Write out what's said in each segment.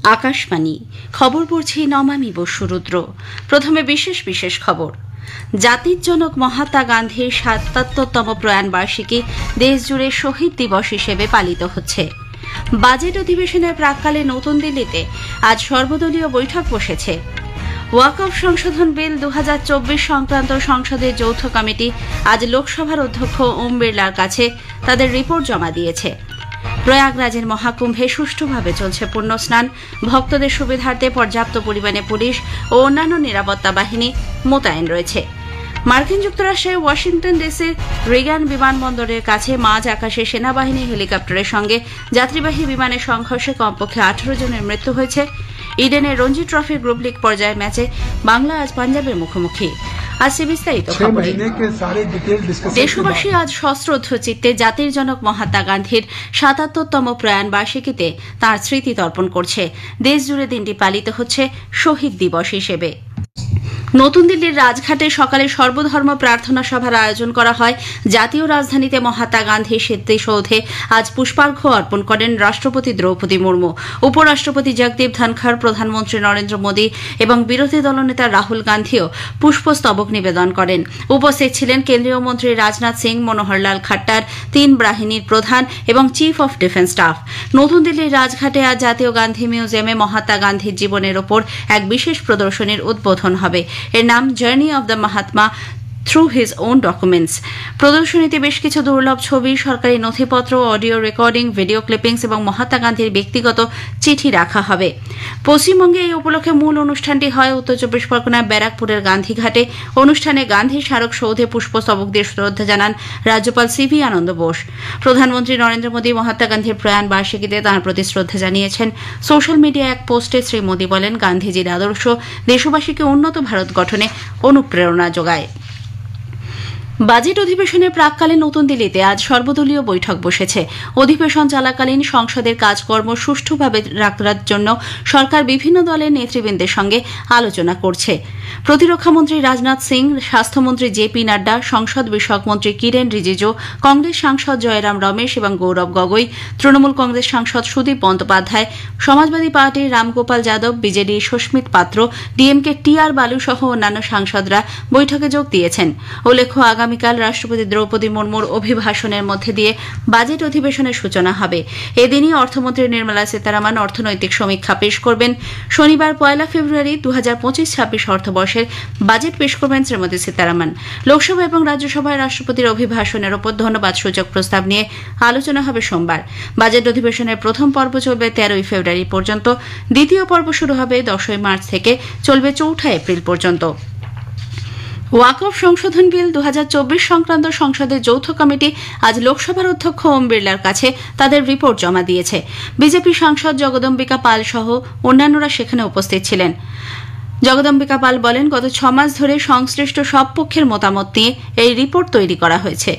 আকাশবাণী খবর পড়ছি নমামি বসুরুদ্র। প্রথমে বিশেষ বিশেষ খবর। জাতির জনক মহাত্মা গান্ধীর ৭৭তম প্রয়াণ বার্ষিকী দেশজুড়ে শহীদ দিবস হিসেবে পালিত হচ্ছে। বাজেট অধিবেশনের প্রাক্কালে নতুন দিল্লিতে আজ সর্বদলীয় বৈঠক বসেছে। ওয়াকফ সংশোধন বিল ২০২৪ সংক্রান্ত সংসদের যৌথ কমিটি আজ লোকসভার অধ্যক্ষ ওম বিড়লার কাছে তাদের রিপোর্ট জমা দিয়েছে। প্রয়াগরাজের মহাকুম্ভে সুষ্ঠুভাবে চলছে পুণ্যস্নান। ভক্তদের সুবিধার্থে পর্যাপ্ত পরিমাণে পুলিশ ও অন্যান্য নিরাপত্তা বাহিনী মোতায়েন রয়েছে। মার্কিন যুক্তরাষ্ট্রের ওয়াশিংটন ডিসির রিগান বিমানবন্দরের কাছে মাঝ আকাশে সেনাবাহিনী হেলিকপ্টারের সঙ্গে যাত্রীবাহী বিমানের সংঘর্ষে কমপক্ষে ১৮ জনের মৃত্যু হয়েছে। ইডেনের রঞ্জি ট্রফির গ্রুপ লিগ পর্যায়ের ম্যাচে বাংলা আজ পাঞ্জাবের মুখোমুখি। আজ বিস্তারিত খবর। দেশবাসী আজ সশ্রদ্ধ চিত্তে জাতির জনক মহাত্মা গান্ধীর ৭৭তম প্রয়াণ বার্ষিকীতে তাঁর স্মৃতি তর্পণ করছে। দেশজুড়ে দিনটি পালিত হচ্ছে শহীদ দিবস হিসেবে। নতুন দিল্লির রাজঘাটে সকালে সর্বধর্ম প্রার্থনা সভার আয়োজন করা হয়। জাতীয় রাজধানীতে মহাত্মা গান্ধীর স্মৃতিসৌধে আজ পুষ্পার্ঘ্য অর্পণ করেন রাষ্ট্রপতি দ্রৌপদী মুর্মু, উপরাষ্ট্রপতি জগদীপ ধনখড়, প্রধানমন্ত্রী নরেন্দ্র মোদী এবং বিরোধী দলনেতা রাহুল গান্ধীও পুষ্পস্তবক নিবেদন করেন। উপস্থিত ছিলেন কেন্দ্রীয় মন্ত্রী রাজনাথ সিং, মনোহরলাল খাট্টার, ৩ বাহিনীর প্রধান এবং চিফ অব ডিফেন্স স্টাফ। নতুন দিল্লির রাজঘাটে আজ জাতীয় গান্ধী মিউজিয়ামে মহাত্মা গান্ধীর জীবনের ওপর এক বিশেষ প্রদর্শনীর উদ্বোধন হবে। এর নাম journey of the Mahatma through his own documents. প্রদর্শনীতে বেশ কিছু দুর্লভ ছবি, সরকারি নথিপত্র, অডিও রেকর্ডিং, ভিডিও ক্লিপিংস এবং মহাত্মা গান্ধীর ব্যক্তিগত চিঠি রাখা হবে। পশ্চিমবঙ্গে এই উপলক্ষে মূল অনুষ্ঠানটি হয় উত্তর চব্বিশ পরগনার ব্যারাকপুরের গান্ধীঘাটে। অনুষ্ঠানে গান্ধী স্মারক সৌধে পুষ্পস্তবক দিয়ে শ্রদ্ধা জানান রাজ্যপাল সিভি আনন্দ বোস। প্রধানমন্ত্রী নরেন্দ্র মোদী মহাত্মা গান্ধীর প্রয়াণ বার্ষিকীতে তাঁর প্রতি শ্রদ্ধা জানিয়েছেন। সোশ্যাল মিডিয়ায় এক পোস্টে শ্রী মোদী বলেন, গান্ধীজির আদর্শ দেশবাসীকে উন্নত ভারত গঠনে অনুপ্রেরণা যোগায়। বাজেট অধিবেশনের প্রাক্কালে নতুন দিল্লিতে আজ সর্বদলীয় বৈঠক বসেছে। অধিবেশন চলাকালীন সংসদের কাজকর্ম সুষ্ঠুভাবে রাখার জন্য সরকার বিভিন্ন দলের নেতৃবৃন্দের সঙ্গে আলোচনা করছে। প্রতিরক্ষামন্ত্রী রাজনাথ সিং, স্বাস্থ্যমন্ত্রী জেপি নাড্ডা, সংসদ বিষয়ক মন্ত্রী কিরেন রিজিজু, কংগ্রেস সাংসদ জয়রাম রমেশ এবং গৌরব গগৈ, তৃণমূল কংগ্রেস সাংসদ সুদীপ বন্দ্যোপাধ্যায়, সমাজবাদী পার্টির রামগোপাল যাদব, বিজেডি সুস্মিত পাত্র, ডিএমকে টিআর বালু সহ অন্যান্য সাংসদরা বৈঠকে যোগ দিয়েছেন। উল্লেখ্য, আগামীকাল রাষ্ট্রপতি দ্রৌপদী মুর্মুর অভিভাষণের মধ্যে দিয়ে বাজেট অধিবেশনের সূচনা হবে। এদিনই অর্থমন্ত্রী নির্মলা সীতারামন অর্থনৈতিক সমীক্ষা পেশ করবেন। শনিবার ১ ফেব্রুয়ারি ২০২৫-২৬ অর্থবর্ষের বাজেট পেশ করবেন শ্রীমতী সীতারামন। লোকসভা এবং রাজ্যসভায় রাষ্ট্রপতির অভিভাষণের ওপর ধন্যবাদ সূচক প্রস্তাব নিয়ে আলোচনা হবে সোমবার। বাজেট অধিবেশনের প্রথম পর্ব চলবে ১৩ ফেব্রুয়ারি পর্যন্ত। দ্বিতীয় পর্ব শুরু হবে ১০ মার্চ থেকে, চলবে ৪ এপ্রিল পর্যন্ত। ওয়াকফ সংশোধন বিল ২০২৪ সংক্রান্ত সংসদের যৌথ কমিটি আজ লোকসভার অধ্যক্ষ ওম বিড়লার কাছে তাদের রিপোর্ট জমা দিয়েছে। বিজেপি সাংসদ জগদম্বিকা পাল সহ অন্যান্যরা সেখানে উপস্থিত ছিলেন। জগদম্বিকা পাল বলেন, গত ৬ মাস ধরে সংশ্লিষ্ট সব পক্ষের মতামত নিয়ে এই রিপোর্ট তৈরি করা হয়েছে।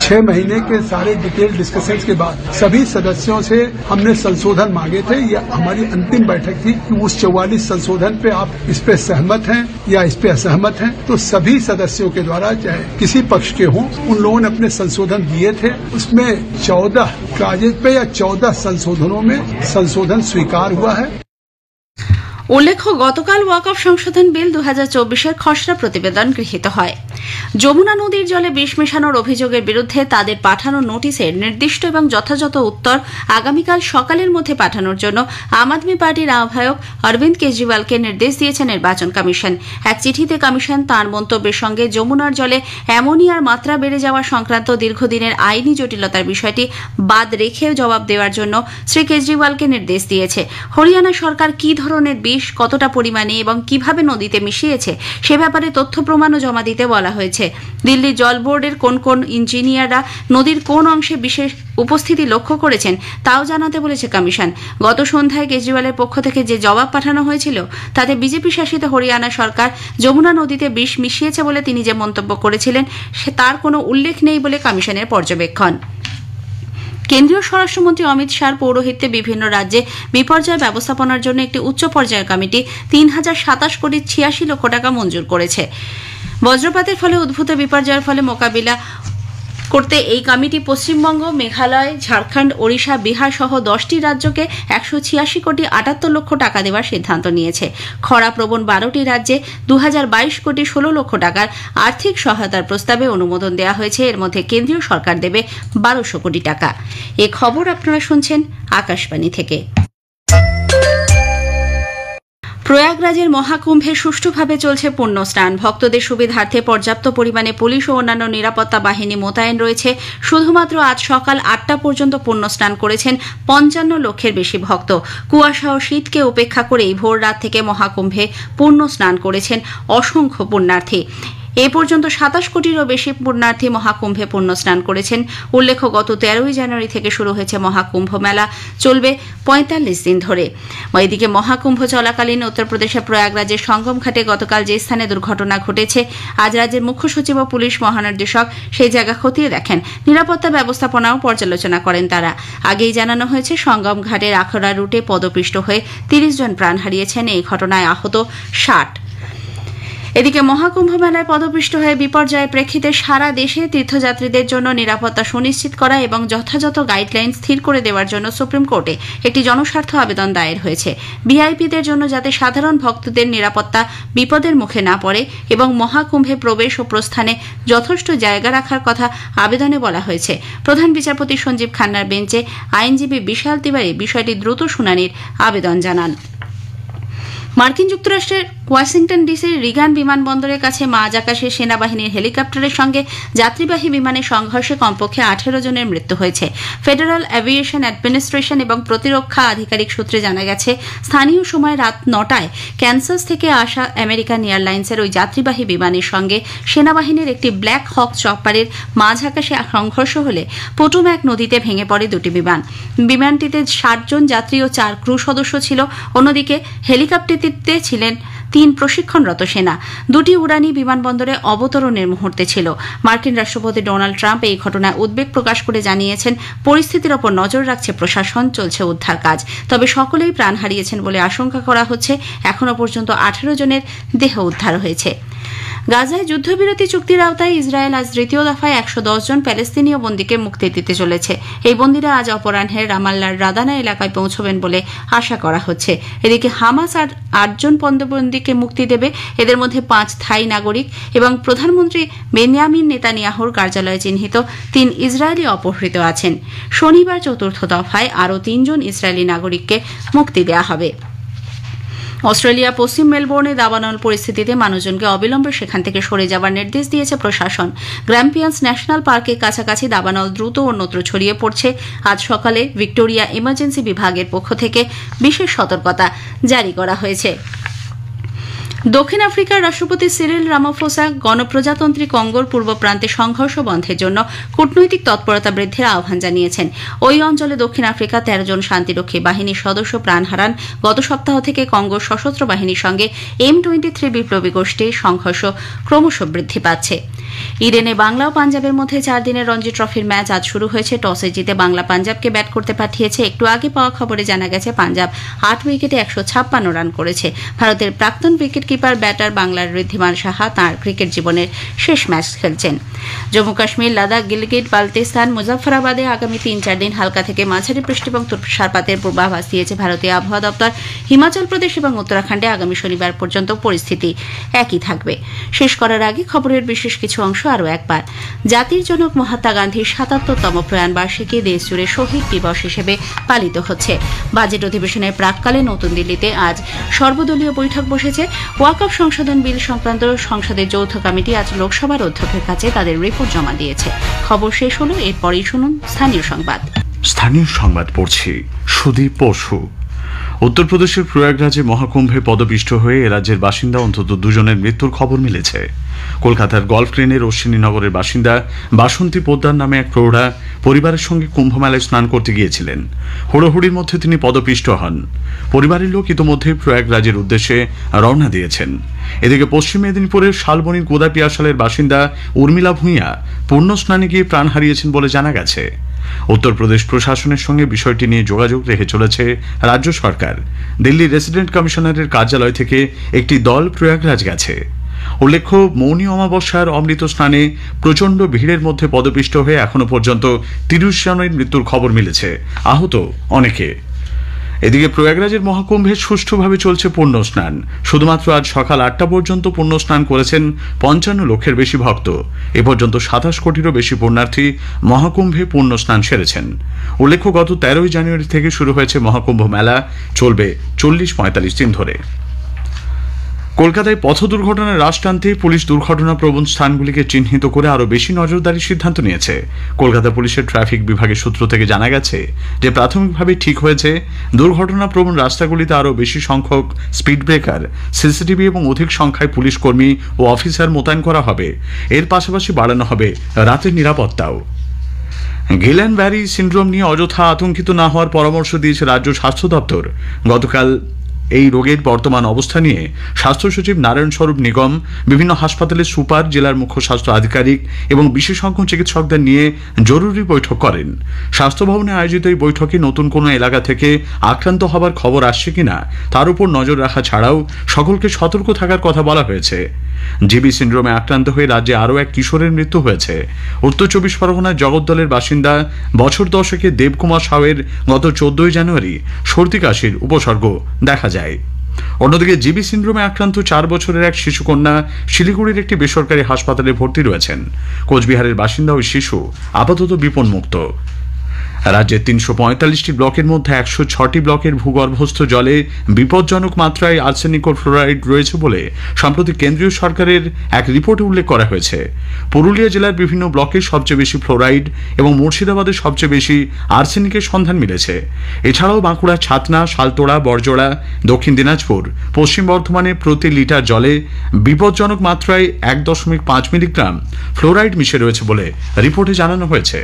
6 महीने के सारे डिटेल डिस्कशंस के बाद सभी सदस्यों से हमने संशोधन मांगे थे। यह हमारी अंतिम बैठक थी कि उस 44 संशोधन पे आप इस पे सहमत हैं या इस पे असहमत हैं। तो सभी सदस्यों के द्वारा, चाहे किसी पक्ष के हों, उन लोगों ने अपने संशोधन दिए थे। उसमें 14 क्लाजेज पे या 14 संशोधनों में संशोधन स्वीकार हुआ है। উল্লেখ্য, গতকাল ওয়াকফ সংশোধন বিল ২০২৪-এর খসড়া প্রতিবেদন গৃহীত হয়। যমুনা নদীর জলে বিষ মেশানোর অভিযোগের বিরুদ্ধে তাদের পাঠানো নোটিশের নির্দিষ্ট এবং যথাযথ উত্তর আগামীকাল সকালের মধ্যে পাঠানোর জন্য আম আদমি পার্টির আহ্বায়ক অরবিন্দ কেজরিওয়ালকে নির্দেশ দিয়েছে নির্বাচন কমিশন। এক চিঠিতে কমিশন তাঁর মন্তব্যের সঙ্গে যমুনার জলে অ্যামোনিয়ার মাত্রা বেড়ে যাওয়া সংক্রান্ত দীর্ঘদিনের আইনি জটিলতার বিষয়টি বাদ রেখে জবাব দেওয়ার জন্য শ্রী কেজরিওয়ালকে নির্দেশ দিয়েছে। হরিয়ানা সরকার কী ধরনের বিষ, কতটা পরিমাণে এবং কিভাবে নদীতে মিশিয়েছে সে ব্যাপারে তথ্য প্রমাণও জমা দিতে বলা হয়েছে। দিল্লি জল বোর্ডের কোন কোন ইঞ্জিনিয়াররা নদীর কোন অংশে বিশেষ উপস্থিতি লক্ষ্য করেছেন তাও জানাতে বলেছে কমিশন। গত সন্ধ্যায় কেজরিওয়ালের পক্ষ থেকে যে জবাব পাঠানো হয়েছিল তাতে বিজেপি শাসিত হরিয়ানা সরকার যমুনা নদীতে বিষ মিশিয়েছে বলে তিনি যে মন্তব্য করেছিলেন তার কোনো উল্লেখ নেই বলে কমিশনের পর্যবেক্ষণ। কেন্দ্রীয় স্বরাষ্ট্রমন্ত্রী অমিত শাহর পৌরোহিত্যে বিভিন্ন রাজ্যে বিপর্যয় ব্যবস্থাপনার জন্য একটি উচ্চ পর্যায়ের কমিটি ৩,০২৭ কোটি ৮৬ লক্ষ টাকা মঞ্জুর করেছে। বজ্রপাতের ফলে উদ্ভূত বিপর্যয়ের ফলে মোকাবিলা করতে এই কমিটি পশ্চিমবঙ্গ, মেঘালয়, ঝাড়খণ্ড, ওড়িশা, বিহার সহ 10টি রাজ্যকে 186 কোটি 78 লক্ষ টাকা দেওয়ার সিদ্ধান্ত নিয়েছে। খরাপ্রবণ 12টি রাজ্যে 2022 কোটি 16 লক্ষ টাকার আর্থিক সহায়তার প্রস্তাবে অনুমোদন দেওয়া হয়েছে। এর মধ্যে কেন্দ্রীয় সরকার দেবে 1200 কোটি টাকা। এ খবর আপনারা শুনছেন আকাশবাণী থেকে। প্রয়াগরাজের মহাকুম্ভে সুষ্ঠুভাবে চলছে পুণ্য স্নান। ভক্তদের সুবিধার্থে পর্যাপ্ত পরিমাণে পুলিশ ও অন্যান্য নিরাপত্তা বাহিনী মোতায়েন রয়েছে। শুধুমাত্র আজ সকাল 8টা পর্যন্ত পুণ্য স্নান করেছেন 55 লক্ষের বেশি ভক্ত। কুয়াশা ও শীতকে উপেক্ষা করেই ভোর রাত থেকে মহাকুম্ভে পুণ্য স্নান করেছেন অসংখ্য পুণ্যার্থী। এ পর্যন্ত 27 কোটিরও বেশি পুণ্যার্থী মহাকুম্ভে পুণ্য স্নান করেছেন। উল্লেখ্য, গত 13 জানুয়ারি থেকে শুরু হয়েছে মহাকুম্ভ মেলা, চলবে 45 দিন ধরে। এদিকে মহাকুম্ভ চলাকালীন উত্তরপ্রদেশের প্রয়াগরাজের সঙ্গম ঘাটে গতকাল যে স্থানে দুর্ঘটনা ঘটেছে, আজ রাজ্যের মুখ্য সচিব ও পুলিশ মহানির্দেশক সেই জায়গা খতিয়ে দেখেন। নিরাপত্তা ব্যবস্থাপনাও পর্যালোচনা করেন তারা। আগেই জানানো হয়েছে, সঙ্গম ঘাটের আখড়া রুটে পদপিষ্ট হয়ে 30 জন প্রাণ হারিয়েছেন। এই ঘটনায় আহত 60। এদিকে মহাকুম্ভ মেলায় পদপিষ্ট হয়ে বিপর্যয়ের প্রেক্ষিতে সারা দেশে তীর্থযাত্রীদের জন্য নিরাপত্তা সুনিশ্চিত করা এবং যথাযথ গাইডলাইন স্থির করে দেওয়ার জন্য সুপ্রিম কোর্টে একটি জনস্বার্থ আবেদন দায়ের হয়েছে। ভিআইপিদের জন্য যাতে সাধারণ ভক্তদের নিরাপত্তা বিপদের মুখে না পড়ে এবং মহাকুম্ভে প্রবেশ ও প্রস্থানে যথেষ্ট জায়গা রাখার কথা আবেদনে বলা হয়েছে। প্রধান বিচারপতি সঞ্জীব খান্নার বেঞ্চে আইনজীবী বিশাল তিওয়ারি বিষয়টি দ্রুত শুনানির আবেদন জানান। মার্কিন যুক্তরাষ্ট্রের ওয়াশিংটন ডিসির রিগান বিমানবন্দরের কাছে মাঝ আকাশে সেনাবাহিনীর হেলিকপ্টারের সঙ্গে যাত্রীবাহী বিমানের সংঘর্ষে কমপক্ষে 18 জনের মৃত্যু হয়েছে। ফেডারেল অ্যাভিয়েশন অ্যাডমিনিস্ট্রেশন এবং প্রতিরক্ষা আধিকারিক সূত্রে জানা গেছে, স্থানীয় সময় রাত 9টায় ক্যানসাস থেকে আসা আমেরিকান এয়ারলাইন্সের ওই যাত্রীবাহী বিমানের সঙ্গে সেনাবাহিনীর একটি ব্ল্যাক হক চপারের মাঝ আকাশে সংঘর্ষ হলে পোটোম্যাক নদীতে ভেঙে পড়ে দুটি বিমান। বিমানটিতে 60 জন যাত্রী ও 4 ক্রু সদস্য ছিল। অন্যদিকে হেলিকপ্টারটিতে ছিলেন 3 প্রশিক্ষণরত সেনা। দুটি উড়ানই বিমানবন্দরে অবতরণের মুহূর্তে ছিল। মার্কিন রাষ্ট্রপতি ডোনাল্ড ট্রাম্প এই ঘটনায় উদ্বেগ প্রকাশ করে জানিয়েছেন, পরিস্থিতির ওপর নজর রাখছে প্রশাসন, চলছে উদ্ধার কাজ। তবে সকলেই প্রাণ হারিয়েছেন বলে আশঙ্কা করা হচ্ছে। এখনও পর্যন্ত 18 জনের দেহ উদ্ধার হয়েছে। গাজায় যুদ্ধবিরতি চুক্তির আওতায় ইসরায়েল আজ তৃতীয় দফায় 110 জন প্যালেস্তিনীয় বন্দীকে মুক্তি দিতে চলেছে। এই বন্দীরা আজ অপরাহ্নে রামাল্লার রাদানা এলাকায় পৌঁছবেন বলে আশা করা হচ্ছে। এদিকে হামাস আর 8 জন বন্দীকে মুক্তি দেবে। এদের মধ্যে 5 থাই নাগরিক এবং প্রধানমন্ত্রী বেনিয়ামিন নেতানিয়াহুর কার্যালয়ে চিহ্নিত 3 ইসরায়েলি অপহৃত আছেন। শনিবার চতুর্থ দফায় আরও 3 জন ইসরায়েলি নাগরিককে মুক্তি দেওয়া হবে। অস্ট্রেলিয়া পশ্চিম মেলবোর্নে দাবানল পরিস্থিতিতে মানুষজনকে অবিলম্বে সেখান থেকে সরে যাওয়ার নির্দেশ দিয়েছে প্রশাসন। গ্র্যাম্পিয়ান্স ন্যাশনাল পার্কের কাছাকাছি দাবানল দ্রুত অন্যত্র ছড়িয়ে পড়ছে। আজ সকালে ভিক্টোরিয়া ইমার্জেন্সি বিভাগের পক্ষ থেকে বিশেষ সতর্কতা জারি করা হয়েছে। দক্ষিণ আফ্রিকার রাষ্ট্রপতি সিরিল রামাফোসা গণপ্রজাতন্ত্রী কঙ্গোর পূর্ব প্রান্তে সংঘর্ষ বন্ধের জন্য কূটনৈতিক তৎপরতা বৃদ্ধির আহ্বান জানিয়েছেন। ওই অঞ্চলে দক্ষিণ আফ্রিকা 13 জন শান্তিরক্ষী বাহিনীর সদস্য প্রাণ হারান। গত সপ্তাহ থেকে কঙ্গোর সশস্ত্র বাহিনীর সঙ্গে M23 বিপ্লবী গোষ্ঠীর সংঘর্ষ ক্রমশ বৃদ্ধি পাচ্ছে। ইডেনে বাংলা ও পাঞ্জাবের মধ্যে 4 দিনের রঞ্জি ট্রফির ম্যাচ আজ শুরু হয়েছে। টসে জিতে বাংলা পাঞ্জাবকে ব্যাট করতে পাঠিয়েছে। একটু আগে পাওয়া খবরে জানা গেছে, পাঞ্জাব 8 উইকেটে 156 রান করেছে। ভারতের প্রাক্তন উইকেট কিপার ব্যাটার বাংলার ঋদ্ধিমান সাহা তাঁর ক্রিকেট জীবনের শেষ ম্যাচ খেলছেন। জম্মু কাশ্মীর, লাদাখ, গিলগিট বালতিস্তান, মুজাফফরাবাদে আগামী 3-4 দিন হালকা থেকে মাঝারি বৃষ্টি এবং তুষারপাতের পূর্বাভাস দিয়েছে ভারতীয় আবহাওয়া দপ্তর। হিমাচল প্রদেশ এবং উত্তরাখণ্ডে আগামী শনিবার পর্যন্ত পরিস্থিতি একই থাকবে। শেষ করার আগে খবরের বিশেষ কিছু অংশ আরও একবার। জাতির জনক মহাত্মা গান্ধীর 77তম প্রয়াণ বার্ষিকী দেশজুড়ে শহীদ দিবস হিসেবে পালিত হচ্ছে। বাজেট অধিবেশনের প্রাক্কালে নতুন দিল্লিতে আজ সর্বদলীয় বৈঠক বসেছে। ওয়াকফ সংশোধন বিল সংক্রান্ত সংসদের যৌথ কমিটি আজ লোকসভার অধ্যক্ষের কাছে তাদের রিপোর্ট জমা দিয়েছে। খবর শেষ হলো, এরপরই শুনুন স্থানীয় সংবাদ। স্থানীয় সংবাদ পড়ছি সুদীপ পশু। উত্তরপ্রদেশের প্রয়াগরাজে মহাকুম্ভে পদপিষ্ট হয়ে এ রাজ্যের বাসিন্দা অন্তত 2 জনের মৃত্যুর খবর মিলেছে। কলকাতার গল্ফ গ্রিনের অশ্বিনীনগরের বাসিন্দা বাসন্তী পোদ্দার নামে এক প্রৌঢ়া পরিবারের সঙ্গে কুম্ভমেলায় স্নান করতে গিয়েছিলেন। হুড়োহুড়ির মধ্যে তিনি পদপিষ্ট হন। পরিবারের লোক ইতোমধ্যে প্রয়াগরাজের উদ্দেশ্যে রওনা দিয়েছেন। এদিকে পশ্চিম মেদিনীপুরের শালবনির গোদাপিয়াশালের বাসিন্দা উর্মিলা ভূঁইয়া পূর্ণ স্নানে গিয়ে প্রাণ হারিয়েছেন বলে জানা গেছে। উত্তরপ্রদেশ প্রশাসনের সঙ্গে বিষয়টি নিয়ে যোগাযোগ রেখে চলেছে রাজ্য সরকার। দিল্লি রেসিডেন্ট কমিশনারের কার্যালয় থেকে একটি দল প্রয়াগরাজ গেছে। উল্লেখ্য মৌনী অমাবস্যার অমৃত স্নানে প্রচণ্ড ভিড়ের মধ্যে পদপিষ্ট হয়ে এখনো পর্যন্ত ৩০ জনের মৃত্যুর খবর মিলেছে, আহত অনেকে। এদিকে প্রয়াগরাজের মহাকুম্ভে সুষ্ঠুভাবে চলছে পুণ্য স্নান। শুধুমাত্র আজ সকাল ৮টা পর্যন্ত পুণ্য স্নান করেছেন ৫৫ লক্ষের বেশি ভক্ত। এ পর্যন্ত ২৭ কোটিরও বেশি পুণ্যার্থী মহাকুম্ভে পুণ্য স্নান সেরেছেন। উল্লেখ্য গত ১৩ জানুয়ারি থেকে শুরু হয়েছে মহাকুম্ভ মেলা, চলবে ৪০-৪৫ দিন ধরে। কলকাতায় পথ দুর্ঘটনার হ্রাস টানতে পুলিশ দুর্ঘটনা প্রবণ স্থানগুলিকে চিহ্নিত করে আরও বেশি নজরদারির সিদ্ধান্ত নিয়েছে। কলকাতা পুলিশের ট্রাফিক বিভাগের সূত্র থেকে জানা গেছে যে প্রাথমিকভাবে ঠিক হয়েছে দুর্ঘটনা প্রবণ রাস্তাগুলিতে আরও বেশি সংখ্যক স্পিড ব্রেকার, সিসিটিভি এবং অধিক সংখ্যায় পুলিশ কর্মী ও অফিসার মোতায়েন করা হবে। এর পাশাপাশি বাড়ানো হবে রাতের নিরাপত্তাও। গিলেন ব্যারি সিন্ড্রোম নিয়ে অযথা আতঙ্কিত না হওয়ার পরামর্শ দিয়েছে রাজ্য স্বাস্থ্য দপ্তর। গতকাল এই রোগের বর্তমান অবস্থা নিয়ে স্বাস্থ্য সচিব নারায়ণ স্বরূপ নিগম বিভিন্ন হাসপাতালের সুপার, জেলার মুখ্য স্বাস্থ্য আধিকারিক এবং বিশেষজ্ঞ চিকিৎসকদের নিয়ে জরুরি বৈঠক করেন। স্বাস্থ্য ভবনে আয়োজিত এই বৈঠকে নতুন কোনো এলাকা থেকে আক্রান্ত হবার খবর আসছে কিনা তার উপর নজর রাখা ছাড়াও সকলকে সতর্ক থাকার কথা বলা হয়েছে। জিবি সিন্ড্রোমে আক্রান্ত হয়ে রাজ্যে আরও এক কিশোরের মৃত্যু হয়েছে। উত্তর ২৪ পরগনার জগদ্দলের বাসিন্দা বছর দশেকের দেবকুমার সাউয়ের গত ১৪ জানুয়ারি সর্দি কাশির উপসর্গ দেখা যায়। অন্যদিকে জিবি সিন্ড্রোমে আক্রান্ত ৪ বছরের এক শিশুকন্যা শিলিগুড়ির একটি বেসরকারি হাসপাতালে ভর্তি রয়েছেন। কোচবিহারের বাসিন্দা ওই শিশু আপাতত বিপন্মুক্ত। রাজ্যের ৩৪৫টি ব্লকের মধ্যে ১০৬টি ব্লকের ভূগর্ভস্থ জলে বিপজ্জনক মাত্রায় আর্সেনিক ও ফ্লোরাইড রয়েছে বলে সম্প্রতি কেন্দ্রীয় সরকারের এক রিপোর্টে উল্লেখ করা হয়েছে। পুরুলিয়া জেলার বিভিন্ন ব্লকে সবচেয়ে বেশি ফ্লোরাইড এবং মুর্শিদাবাদে সবচেয়ে বেশি আর্সেনিকের সন্ধান মিলেছে। এছাড়াও বাঁকুড়া, ছাতনা, শালতোড়া, বড়জোড়া, দক্ষিণ দিনাজপুর, পশ্চিম বর্ধমানে প্রতি লিটার জলে বিপজ্জনক মাত্রায় ১.৫ মিলিগ্রাম ফ্লোরাইড মিশে রয়েছে বলে রিপোর্টে জানানো হয়েছে।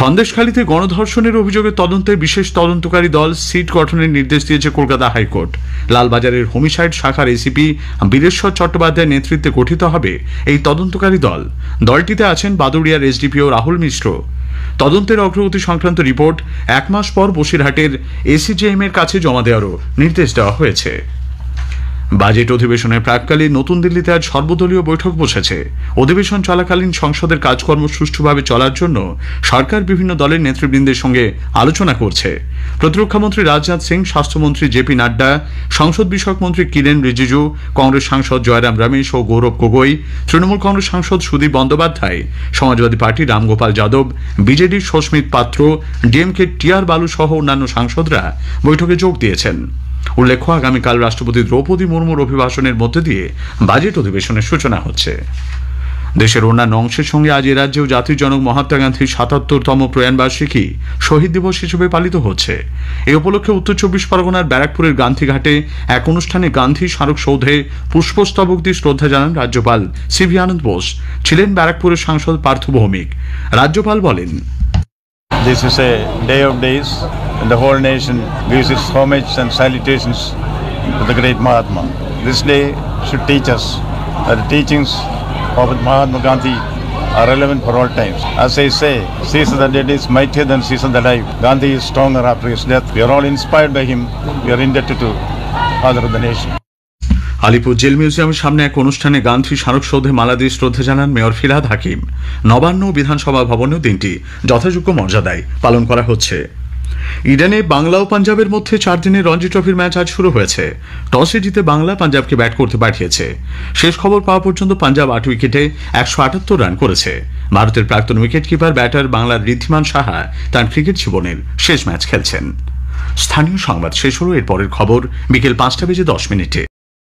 সন্দেশখালীতে গণধর্ষণের অভিযোগে তদন্তে বিশেষ তদন্তকারী দল সিট গঠনের নির্দেশ দিয়েছে কলকাতা হাইকোর্ট। লালবাজারের হোমিসাইড শাখার এসিপি বীরেশ্বর চট্টোপাধ্যায়ের নেতৃত্বে গঠিত হবে এই তদন্তকারী দল। দলটিতে আছেন বাদুড়িয়ার এসডিপিও রাহুল মিশ্র। তদন্তের অগ্রগতি সংক্রান্ত রিপোর্ট ১ মাস পর বসিরহাটের এসিজেএম এর কাছে জমা দেওয়ারও নির্দেশ দেওয়া হয়েছে। বাজেট অধিবেশনের প্রাক্কালে নতুন দিল্লিতে আজ সর্বদলীয় বৈঠক বসেছে। অধিবেশন চলাকালীন সংসদের কাজকর্ম সুষ্ঠুভাবে চলার জন্য সরকার বিভিন্ন দলের নেতৃবৃন্দের সঙ্গে আলোচনা করছে। প্রতিরক্ষামন্ত্রী রাজনাথ সিং, স্বাস্থ্যমন্ত্রী জেপি নাড্ডা, সংসদ বিষয়ক মন্ত্রী কিরেন রিজিজু, কংগ্রেস সাংসদ জয়রাম রমেশ ও গৌরব গগৈ, তৃণমূল কংগ্রেস সাংসদ সুদীপ বন্দ্যোপাধ্যায়, সমাজবাদী পার্টি রামগোপাল যাদব, বিজেডির সস্মিত পাত্র, ডিএমকে টিআর বালু সহ অন্যান্য সাংসদরা বৈঠকে যোগ দিয়েছেন। উল্লেখ্য, আগামীকাল রাষ্ট্রপতি দ্রৌপদী মুর্মুর অভিভাষণের মধ্যে দিয়ে বাজেট অধিবেশনের সূচনা হচ্ছে। দেশের অন্যান্য অংশের সঙ্গে আজ এ রাজ্যেও জাতির জনক মহাত্মা গান্ধীর ৭৭তম প্রয়াণবার্ষিকী শহীদ দিবস হিসেবে পালিত হচ্ছে। এই উপলক্ষে উত্তর ২৪ পরগনার ব্যারাকপুরের গান্ধীঘাটে এক অনুষ্ঠানে গান্ধী স্মারক সৌধে পুষ্পস্তবক দিয়ে শ্রদ্ধা জানান রাজ্যপাল সিভি আনন্দ বোস। ছিলেন ব্যারাকপুরের সাংসদ পার্থ ভৌমিক। রাজ্যপাল বলেন, This is a day of days and the whole nation gives its homage and salutations to the great Mahatma. This day should teach us that the teachings of Mahatma Gandhi are relevant for all times. As I say, Caesar the dead is mightier than Caesar the alive. Gandhi is stronger after his death. We are all inspired by him. We are indebted to Father of the nation. Alipore jail মিউজিয়ামের সামনে এক অনুষ্ঠানে গান্ধী স্মারক সৌধে মালা দিয়ে শ্রদ্ধা জানান mayor Firhad Hakim. Nabanna বিধানসভা ভবনেও দিনটি যথাযোগ্য মর্যাদায় পালন করা হচ্ছে। ইডেনে বাংলা ও পাঞ্জাবের মধ্যে 4 দিনের রঞ্জি ট্রফির ম্যাচ আজ শুরু হয়েছে। টসে জিতে বাংলা পাঞ্জাবকে ব্যাট করতে পাঠিয়েছে। শেষ খবর পাওয়া পর্যন্ত পাঞ্জাব 8 উইকেটে 178 রান করেছে। ভারতের প্রাক্তন উইকেট কিপার ব্যাটার বাংলার ঋদ্ধিমান সাহা তার ক্রিকেট জীবনের শেষ ম্যাচ খেলছেন। স্থানীয় সংবাদ শেষ হলো। এর পরের খবর বিকেল 5টা বেজে 10 মিনিটে।